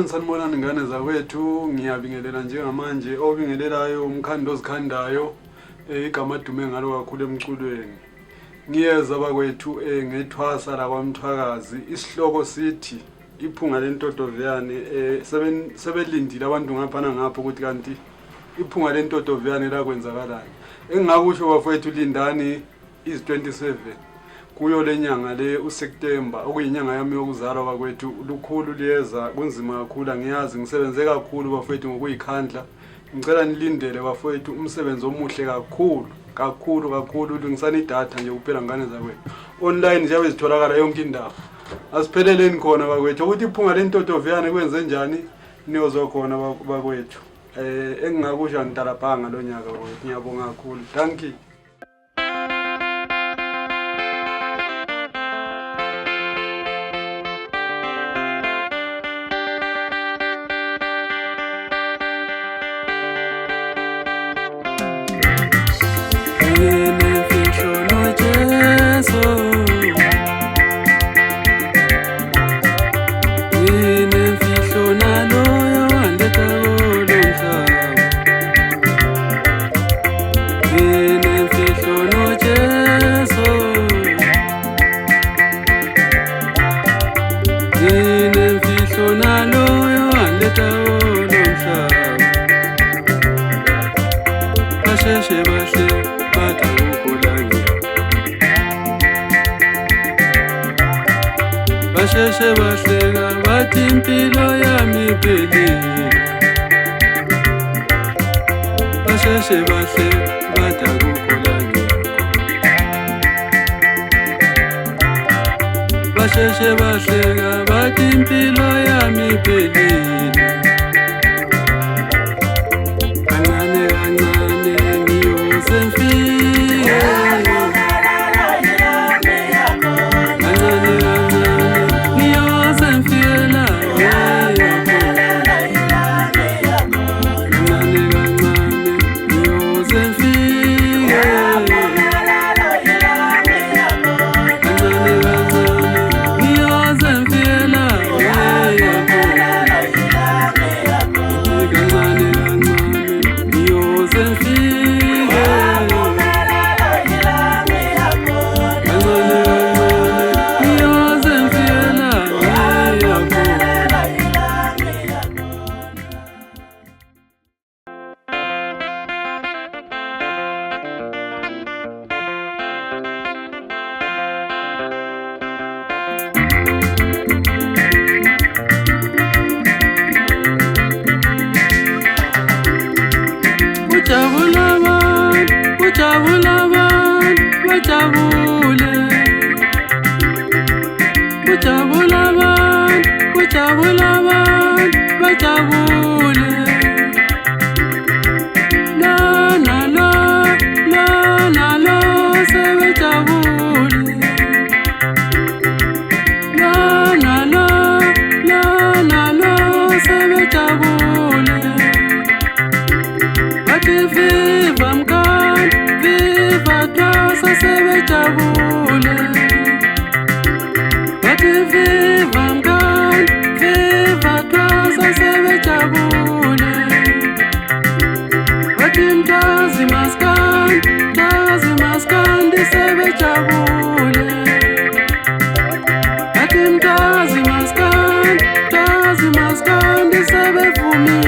Sanibonani ngane zakwethu, ngiyabingelela njengamanje obingelelayo umkhando ozikhandayo igama dume ngalo kakhulu emculweni. Ngiyeza bakwethu ngethwasa la kwaMthwakazi, isihloko sithi iphunga lentotoviyane. Sebelindile abantu ngaphana ngapho ukuthi kanti iphunga lentotoviyane la kwenzakalani. Engingakusho bafowethu lindani is 27 kuyo lenyanga le uSeptember okuyinyanga yami yokuzalwa bakwethu. Lukhulu liyeza kunzima kakhulu, ngiyazi ngisebenze kakhulu bafowethu ngokuyikhandla. Ngicela nilindele bafowethu umsebenzi omuhle kakhulu lungisana idatha nje kuphela ngane zakwethu. Online nje zitholakala yonke indawo. Asipheleleni khona bakwethu ukuthi iphunga lentotoviyane kwenze njani niyozwa khona bakwethu. Engingakusho ngitalabhanga lo nyaka bakwethu. Ngiyabonga kakhulu. Thank you. Basheshe bahleka bathi impilo yami iphelile. Basheshe bahleka bathi akukho la ngikho. Basheshe bahleka bathi impilo yami iphelile. Kancane kancane ngiyoze ngifike. For me